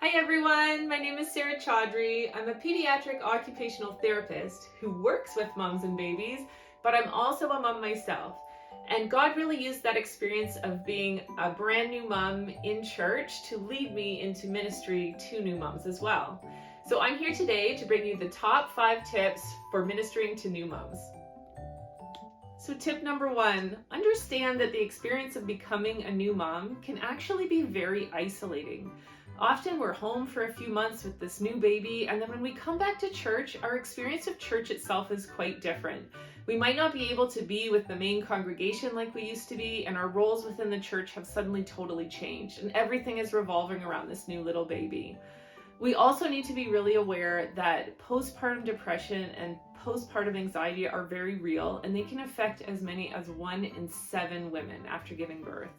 Hi everyone, my name is Sarah Chaudhery. I'm a pediatric occupational therapist who works with moms and babies, but I'm also a mom myself. And God really used that experience of being a brand new mom in church to lead me into ministry to new moms as well. So I'm here today to bring you the top 5 tips for ministering to new moms. So tip number 1, understand that the experience of becoming a new mom can actually be very isolating. Often we're home for a few months with this new baby, and then when we come back to church, our experience of church itself is quite different. We might not be able to be with the main congregation like we used to be, and our roles within the church have suddenly totally changed, and everything is revolving around this new little baby. We also need to be really aware that postpartum depression and postpartum anxiety are very real, and they can affect as many as 1 in 7 women after giving birth.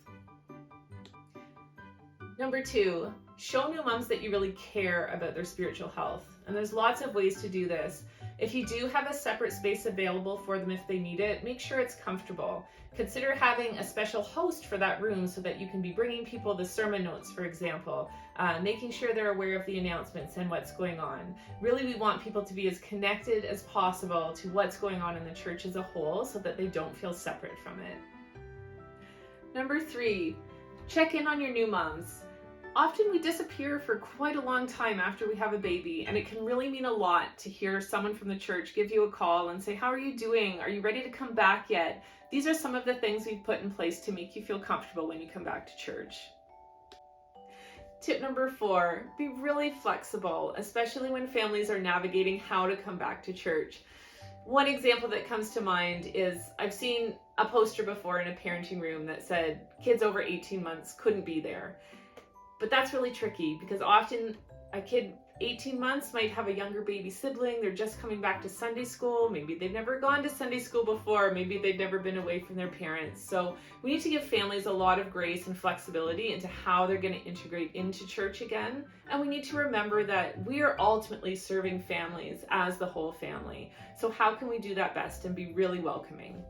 Number 2, show new moms that you really care about their spiritual health. And there's lots of ways to do this. If you do have a separate space available for them if they need it, make sure it's comfortable. Consider having a special host for that room so that you can be bringing people the sermon notes, for example, making sure they're aware of the announcements and what's going on. Really, we want people to be as connected as possible to what's going on in the church as a whole so that they don't feel separate from it. Number 3, check in on your new moms. Often we disappear for quite a long time after we have a baby, and it can really mean a lot to hear someone from the church give you a call and say, "How are you doing? Are you ready to come back yet?" These are some of the things we've put in place to make you feel comfortable when you come back to church. Tip number 4, be really flexible, especially when families are navigating how to come back to church. One example that comes to mind is I've seen a poster before in a parenting room that said kids over 18 months couldn't be there. But that's really tricky because often a kid 18 months might have a younger baby sibling. They're just coming back to Sunday school. Maybe they've never gone to Sunday school before. Maybe they've never been away from their parents. So we need to give families a lot of grace and flexibility into how they're going to integrate into church again. And we need to remember that we are ultimately serving families as the whole family. So how can we do that best and be really welcoming?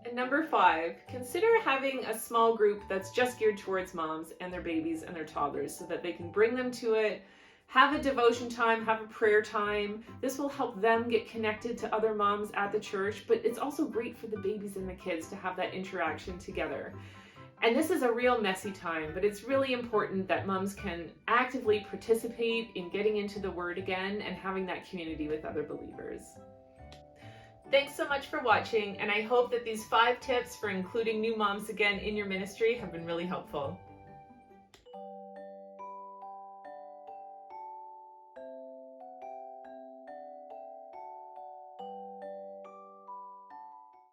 And number 5, consider having a small group that's just geared towards moms and their babies and their toddlers so that they can bring them to it, have a devotion time, have a prayer time. This will help them get connected to other moms at the church, but it's also great for the babies and the kids to have that interaction together. And this is a real messy time, but it's really important that moms can actively participate in getting into the Word again and having that community with other believers. Thanks so much for watching, and I hope that these 5 tips for including new moms again in your ministry have been really helpful.